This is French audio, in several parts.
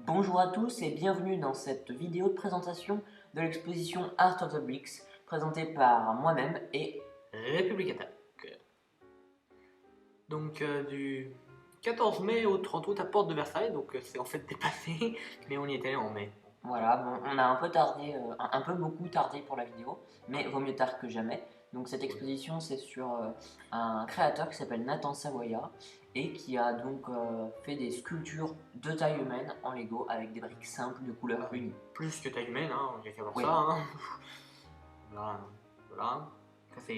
Bonjour à tous et bienvenue dans cette vidéo de présentation de l'exposition Art of the Bricks présentée par moi-même et République Attaque. Donc du 14 mai au 30 août à Porte de Versailles, donc c'est en fait dépassé, mais on y était en mai. voilà, bon, on a un peu tardé, un peu beaucoup tardé pour la vidéo, mais vaut mieux tard que jamais. Donc cette exposition c'est sur un créateur qui s'appelle Nathan Savoya et qui a donc fait des sculptures de taille humaine en Lego avec des briques simples de couleur unie. Plus que taille humaine, hein, il y a qu'à voir Oui. ça. Hein. Voilà, voilà. Ça,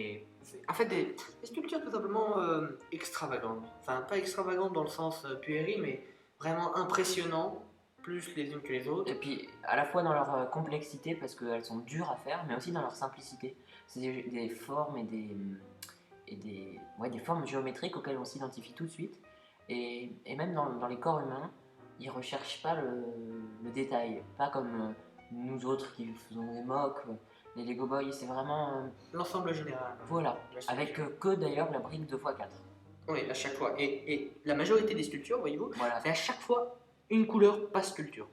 en fait des sculptures tout simplement extravagantes. Enfin, pas extravagantes dans le sens puéril, mais vraiment impressionnant, plus les unes que les autres. Et puis à la fois dans leur complexité parce qu'elles sont dures à faire, mais aussi dans leur simplicité. C'est des formes et des formes géométriques auxquelles on s'identifie tout de suite. Et même dans les corps humains, ils ne recherchent pas le détail. Pas comme nous autres qui faisons des moques, les Lego Boys, c'est vraiment... L'ensemble général. voilà, avec que d'ailleurs la brique 2x4. Oui, à chaque fois. Et la majorité des sculptures, voyez-vous, Voilà. c'est à chaque fois une couleur, pas sculpture.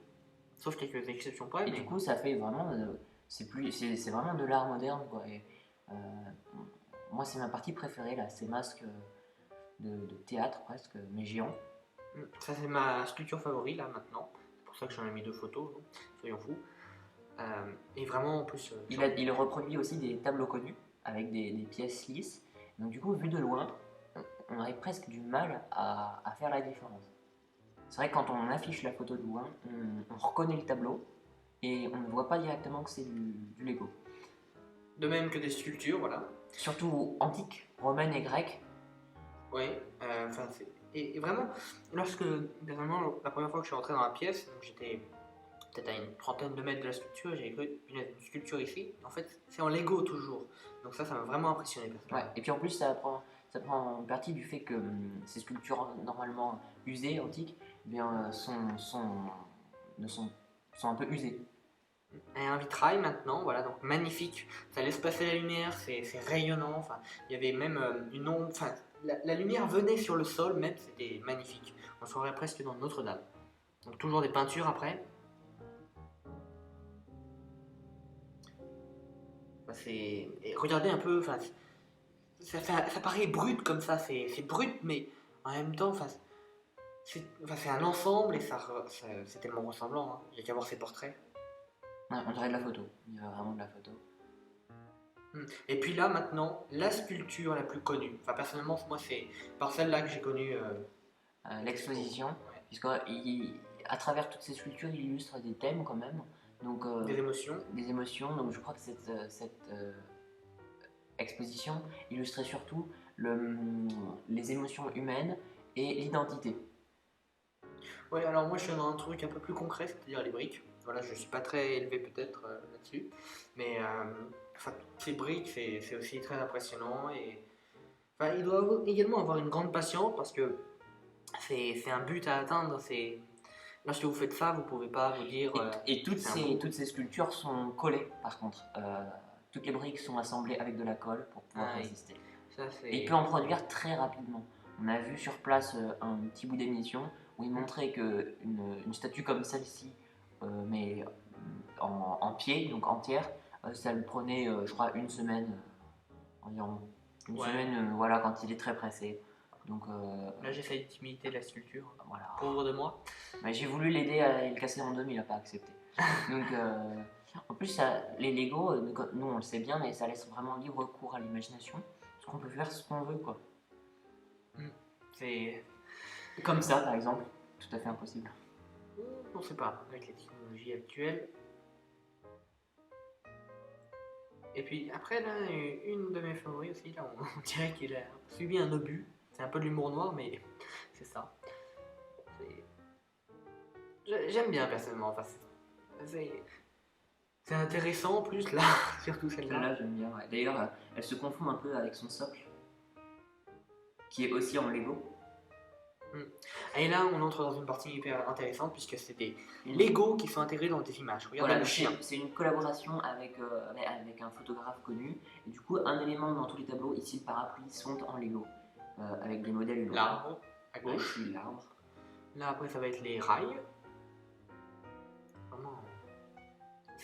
Sauf quelques exceptions près. Et Mais... du coup, ça fait vraiment... c'est vraiment de l'art moderne, quoi. Et, moi, c'est ma partie préférée, là, ces masques de théâtre, presque, mais géants. Ça, c'est ma sculpture favorite, là, maintenant. C'est pour ça que j'en ai mis 2 photos, hein, soyons fous. Et vraiment, en plus... Il reproduit aussi des tableaux connus, avec des pièces lisses. Donc du coup, vu de loin, on aurait presque du mal à faire la différence. C'est vrai que quand on affiche la photo de loin, on reconnaît le tableau, et on ne voit pas directement que c'est du Lego. De même que des sculptures, voilà. Surtout antiques, romaines et grecques. Oui, enfin, et vraiment, dernièrement, la première fois que je suis rentré dans la pièce, donc j'étais peut-être à une trentaine de mètres de la sculpture, j'ai cru une sculpture ici. En fait, c'est en Lego toujours. Donc ça m'a vraiment impressionné. Ouais. Et puis en plus, ça prend partie du fait que ces sculptures normalement usées, antiques, eh bien, ne sont un peu usées. Et un vitrail maintenant, voilà, donc magnifique. Ça laisse passer la lumière, c'est rayonnant. Enfin, il y avait même une ombre. Enfin, la lumière venait sur le sol, même, c'était magnifique. On se croirait presque dans Notre-Dame. Donc toujours des peintures après. Et regardez un peu, enfin, ça paraît brut comme ça, c'est brut, mais en même temps, enfin, c'est un ensemble et c'est tellement ressemblant. Hein. Il n'y a qu'à voir ces portraits. Ouais, on dirait de la photo. Il y a vraiment de la photo. Et puis là, maintenant, la sculpture la plus connue. Enfin, personnellement, moi, c'est par celle-là que j'ai connu l'exposition, ouais. puisqu'à travers toutes ces sculptures, il illustre des thèmes quand même. Donc, Des émotions. des émotions. Donc je crois que cette exposition illustrait surtout les émotions humaines et l'identité. Ouais, alors moi, je suis dans un truc un peu plus concret, c'est-à-dire les briques. Voilà, je suis pas très élevé peut-être là-dessus, mais enfin, ces briques, c'est aussi très impressionnant et enfin, il doit également avoir une grande patience parce que c'est un but à atteindre. Lorsque vous faites ça, vous pouvez pas vous dire. Et toutes ces sculptures sont collées, par contre. Toutes les briques sont assemblées avec de la colle pour pouvoir résister. Ça, et il peut en produire très rapidement. On a vu sur place un petit bout d'émission où il montrait qu'une statue comme celle-ci, mais en pied, donc entière, ça lui prenait, je crois, une semaine environ. Une semaine, voilà, quand il est très pressé. Donc, là, j'essaye d'imiter la sculpture. Voilà. Pauvre de moi. Mais j'ai voulu l'aider à le casser en deux, mais il n'a pas accepté. Donc, en plus, les Lego, nous on le sait bien, mais ça laisse vraiment libre cours à l'imagination. Parce qu'on peut faire ce qu'on veut, quoi. C'est comme ça, par exemple. Tout à fait impossible. On ne sait pas, avec les technologies actuelles. Et puis après, là, une de mes favoris aussi, là, on dirait qu'il a subi un obus. C'est un peu de l'humour noir, mais c'est ça. J'aime bien personnellement. Enfin, c'est intéressant en plus, là, surtout celle-là. Celle-là, j'aime bien. Ouais. D'ailleurs, elle se confond un peu avec son socle, qui est aussi en Lego. Et là, on entre dans une partie hyper intéressante puisque c'est des Lego qui sont intégrés dans des images. Regardez voilà, le chien. C'est une collaboration avec un photographe connu. Et du coup, un élément dans tous les tableaux, ici le parapluie, sont en Lego. Avec des modèles humains. L'arbre, à gauche. Ici, l'arbre. Là, après, ça va être les rails.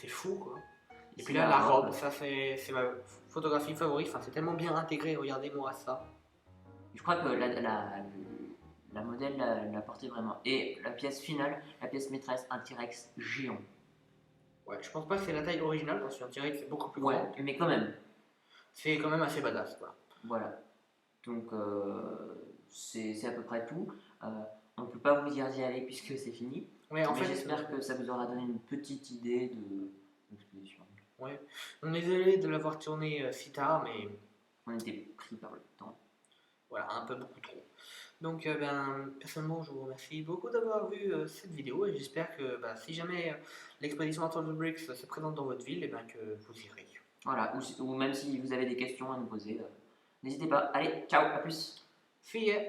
c'est fou quoi. Et Ici, puis là, la robe, ça c'est ma photographie favorite. Enfin, c'est tellement bien intégré. Regardez-moi ça. Je crois que la modèle l'a porté vraiment. Et la pièce finale, la pièce maîtresse, un T-Rex géant. Ouais, je pense pas que c'est la taille originale parce qu'un T-Rex c'est beaucoup plus Ouais, grand. mais quand même. C'est quand même assez badass quoi. Voilà. Donc, c'est à peu près tout. On ne peut pas vous dire d'y aller puisque c'est fini. Ouais, en Mais fait, j'espère que ça vous aura donné une petite idée de l'exposition. ouais. On est désolé de l'avoir tourné si tard, mais On était pris par le temps. voilà, un peu beaucoup trop. Donc, personnellement, je vous remercie beaucoup d'avoir vu cette vidéo et j'espère que si jamais l'exposition Art of the Bricks se présente dans votre ville, et ben, que vous irez. Voilà, ou même si vous avez des questions à nous poser, n'hésitez pas. Allez, ciao, à plus. See ya!